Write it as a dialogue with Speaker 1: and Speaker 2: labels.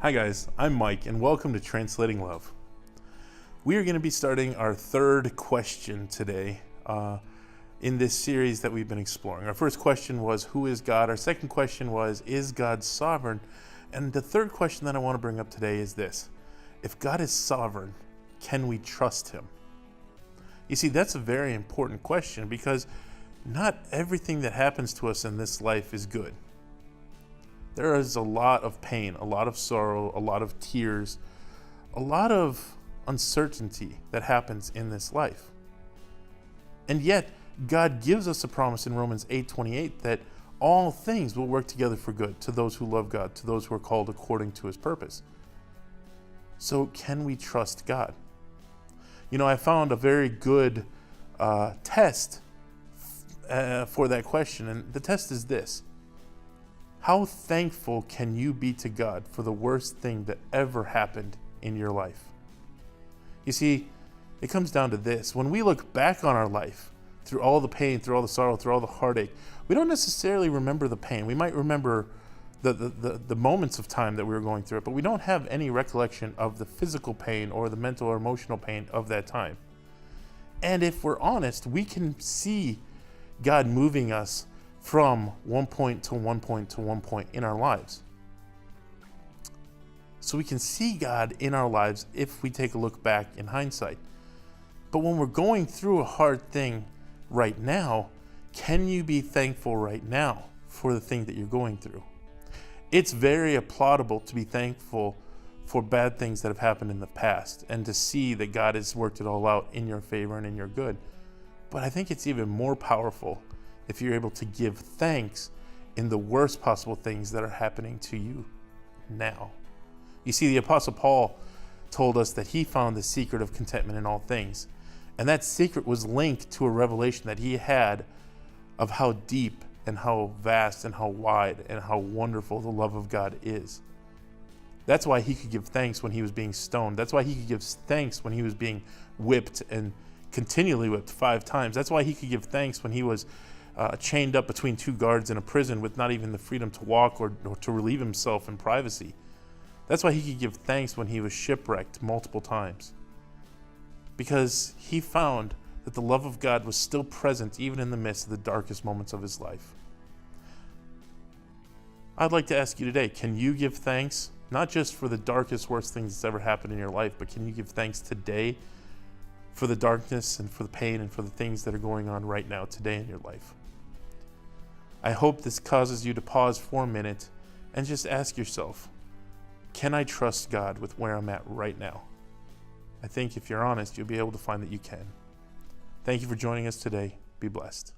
Speaker 1: Hi guys, I'm Mike and welcome to Translating Love. We are going to be starting our third question today in this series that we've been exploring. Our first question was, who is God? Our second question was, is God sovereign? And the third question that I want to bring up today is this: if God is sovereign, can we trust him? You see, that's a very important question because not everything that happens to us in this life is good. There is a lot of pain, a lot of sorrow, a lot of tears, a lot of uncertainty that happens in this life. And yet, God gives us a promise in Romans 8:28 that all things will work together for good to those who love God, to those who are called according to his purpose. So can we trust God? You know, I found a very good test for that question, and the test is this: how thankful can you be to God for the worst thing that ever happened in your life? You see, it comes down to this. When we look back on our life, through all the pain, through all the sorrow, through all the heartache, we don't necessarily remember the pain. We might remember the moments of time that we were going through it, but we don't have any recollection of the physical pain or the mental or emotional pain of that time. And if we're honest, we can see God moving us from one point to one point to one point in our lives. So we can see God in our lives if we take a look back in hindsight. But when we're going through a hard thing right now, can you be thankful right now for the thing that you're going through? It's very applaudable to be thankful for bad things that have happened in the past and to see that God has worked it all out in your favor and in your good. But I think it's even more powerful if you're able to give thanks in the worst possible things that are happening to you now. You see, the Apostle Paul told us that he found the secret of contentment in all things. And that secret was linked to a revelation that he had of how deep and how vast and how wide and how wonderful the love of God is. That's why he could give thanks when he was being stoned. That's why he could give thanks when he was being whipped and continually whipped 5 times. That's why he could give thanks when he was chained up between 2 guards in a prison with not even the freedom to walk or to relieve himself in privacy. That's why he could give thanks when he was shipwrecked multiple times. Because he found that the love of God was still present even in the midst of the darkest moments of his life. I'd like to ask you today, can you give thanks, not just for the darkest, worst things that's ever happened in your life, but can you give thanks today for the darkness and for the pain and for the things that are going on right now today in your life? I hope this causes you to pause for a minute and just ask yourself, can I trust God with where I'm at right now? I think if you're honest, you'll be able to find that you can. Thank you for joining us today. Be blessed.